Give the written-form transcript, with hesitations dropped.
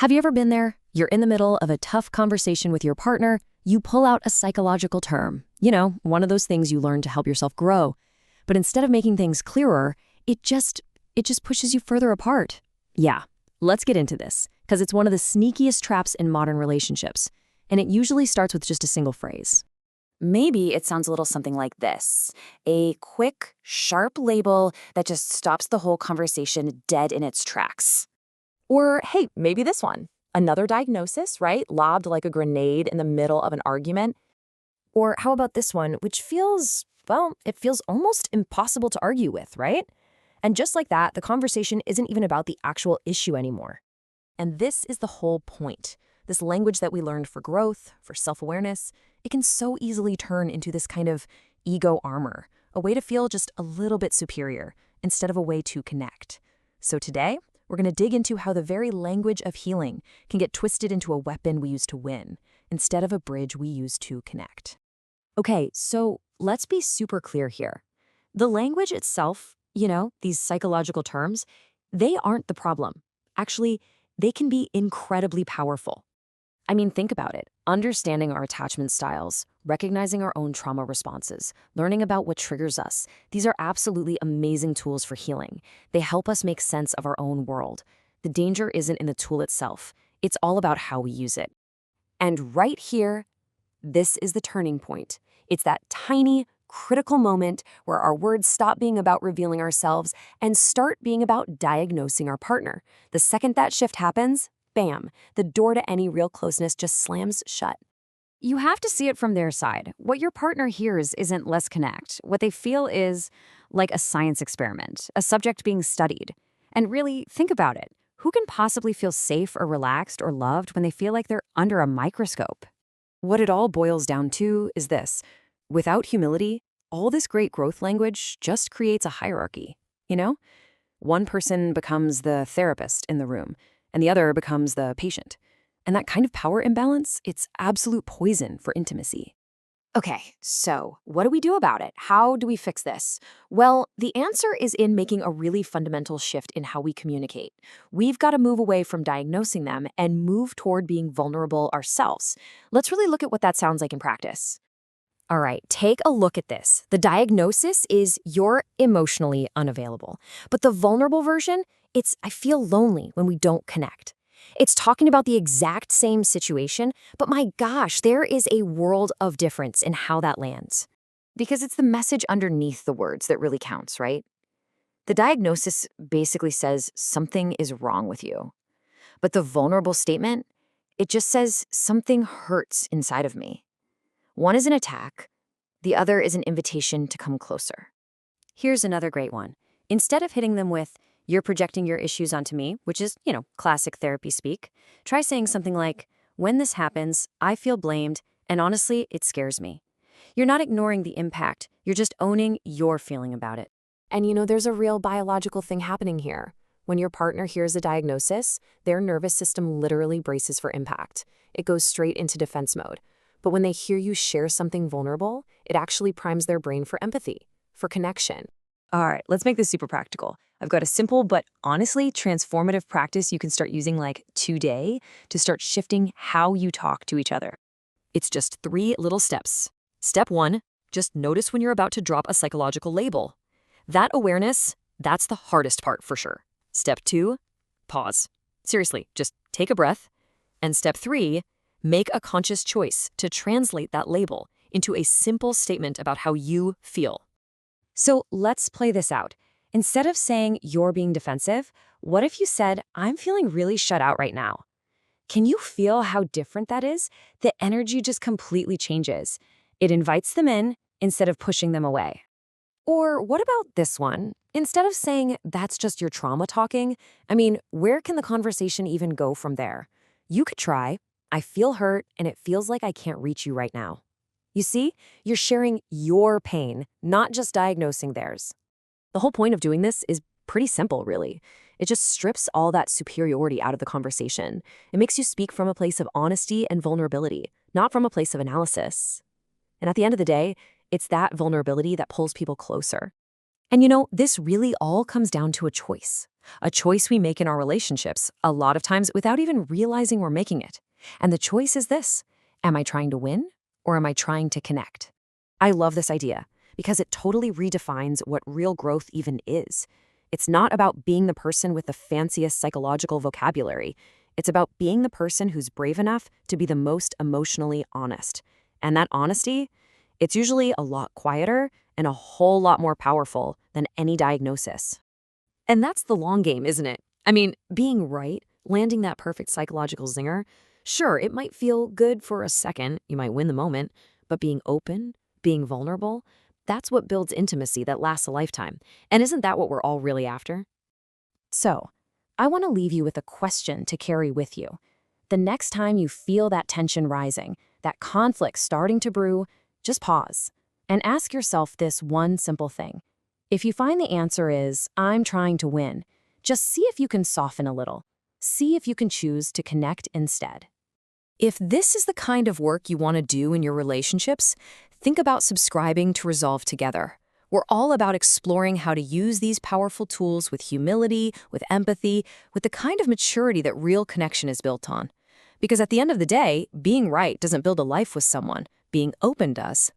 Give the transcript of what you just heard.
Have you ever been there? You're in the middle of a tough conversation with your partner, you pull out a psychological term. One of those things you learn to help yourself grow. But instead of making things clearer, it just pushes you further apart. Yeah, let's get into this, because it's one of the sneakiest traps in modern relationships. And it usually starts with just a single phrase. Maybe it sounds a little something like this. A quick, sharp label that just stops the whole conversation dead in its tracks. Or, hey, maybe this one. Another diagnosis, right? Lobbed like a grenade in the middle of an argument. Or how about this one, which feels almost impossible to argue with, right? And just like that, the conversation isn't even about the actual issue anymore. And this is the whole point. This language that we learned for growth, for self-awareness, it can so easily turn into this kind of ego armor, a way to feel just a little bit superior instead of a way to connect. So today, we're going to dig into how the very language of healing can get twisted into a weapon we use to win instead of a bridge we use to connect. Okay, so let's be super clear here. The language itself, these psychological terms, they aren't the problem. Actually, they can be incredibly powerful. I mean, think about it. Understanding our attachment styles, recognizing our own trauma responses, learning about what triggers us, these are absolutely amazing tools for healing. They help us make sense of our own world. The danger isn't in the tool itself. It's all about how we use it. And right here, this is the turning point. It's that tiny, critical moment where our words stop being about revealing ourselves and start being about diagnosing our partner. The second that shift happens, bam, the door to any real closeness just slams shut. You have to see it from their side. What your partner hears isn't let's connect. What they feel is like a science experiment, a subject being studied. And really, think about it. Who can possibly feel safe or relaxed or loved when they feel like they're under a microscope? What it all boils down to is this. Without humility, all this great growth language just creates a hierarchy, One person becomes the therapist in the room, and the other becomes the patient. And that kind of power imbalance, it's absolute poison for intimacy. Okay, so what do we do about it? How do we fix this? Well, the answer is in making a really fundamental shift in how we communicate. We've got to move away from diagnosing them and move toward being vulnerable ourselves. Let's really look at what that sounds like in practice. All right, take a look at this. The diagnosis is you're emotionally unavailable. But the vulnerable version, it's I feel lonely when we don't connect. It's talking about the exact same situation, but my gosh, there is a world of difference in how that lands. Because it's the message underneath the words that really counts, right? The diagnosis basically says something is wrong with you. But the vulnerable statement, it just says something hurts inside of me. One is an attack, the other is an invitation to come closer. Here's another great one. Instead of hitting them with, you're projecting your issues onto me, which is, classic therapy speak, try saying something like, when this happens, I feel blamed, and honestly, it scares me. You're not ignoring the impact, you're just owning your feeling about it. And there's a real biological thing happening here. When your partner hears a diagnosis, their nervous system literally braces for impact. It goes straight into defense mode. But when they hear you share something vulnerable, it actually primes their brain for empathy, for connection. All right, let's make this super practical. I've got a simple but honestly transformative practice you can start using today to start shifting how you talk to each other. It's just 3 little steps. Step 1, just notice when you're about to drop a psychological label. That awareness, that's the hardest part for sure. Step 2, pause. Seriously, just take a breath. And step 3, make a conscious choice to translate that label into a simple statement about how you feel. So let's play this out. Instead of saying you're being defensive, what if you said, I'm feeling really shut out right now? Can you feel how different that is? The energy just completely changes. It invites them in instead of pushing them away. Or what about this one? Instead of saying that's just your trauma talking, where can the conversation even go from there? You could try, I feel hurt and it feels like I can't reach you right now. You see, you're sharing your pain, not just diagnosing theirs. The whole point of doing this is pretty simple, really. It just strips all that superiority out of the conversation. It makes you speak from a place of honesty and vulnerability, not from a place of analysis. And at the end of the day, it's that vulnerability that pulls people closer. And this really all comes down to a choice we make in our relationships, a lot of times without even realizing we're making it. And the choice is this: am I trying to win or am I trying to connect? I love this idea because it totally redefines what real growth even is. It's not about being the person with the fanciest psychological vocabulary. It's about being the person who's brave enough to be the most emotionally honest. And that honesty, it's usually a lot quieter and a whole lot more powerful than any diagnosis. And that's the long game, isn't it? I mean, being right, landing that perfect psychological zinger, sure, it might feel good for a second, you might win the moment, but being open, being vulnerable, that's what builds intimacy that lasts a lifetime. And isn't that what we're all really after? So, I want to leave you with a question to carry with you. The next time you feel that tension rising, that conflict starting to brew, just pause and ask yourself this one simple thing. If you find the answer is, I'm trying to win, just see if you can soften a little. See if you can choose to connect instead. If this is the kind of work you want to do in your relationships, think about subscribing to Resolve Together. We're all about exploring how to use these powerful tools with humility, with empathy, with the kind of maturity that real connection is built on. Because at the end of the day, being right doesn't build a life with someone. Being open does.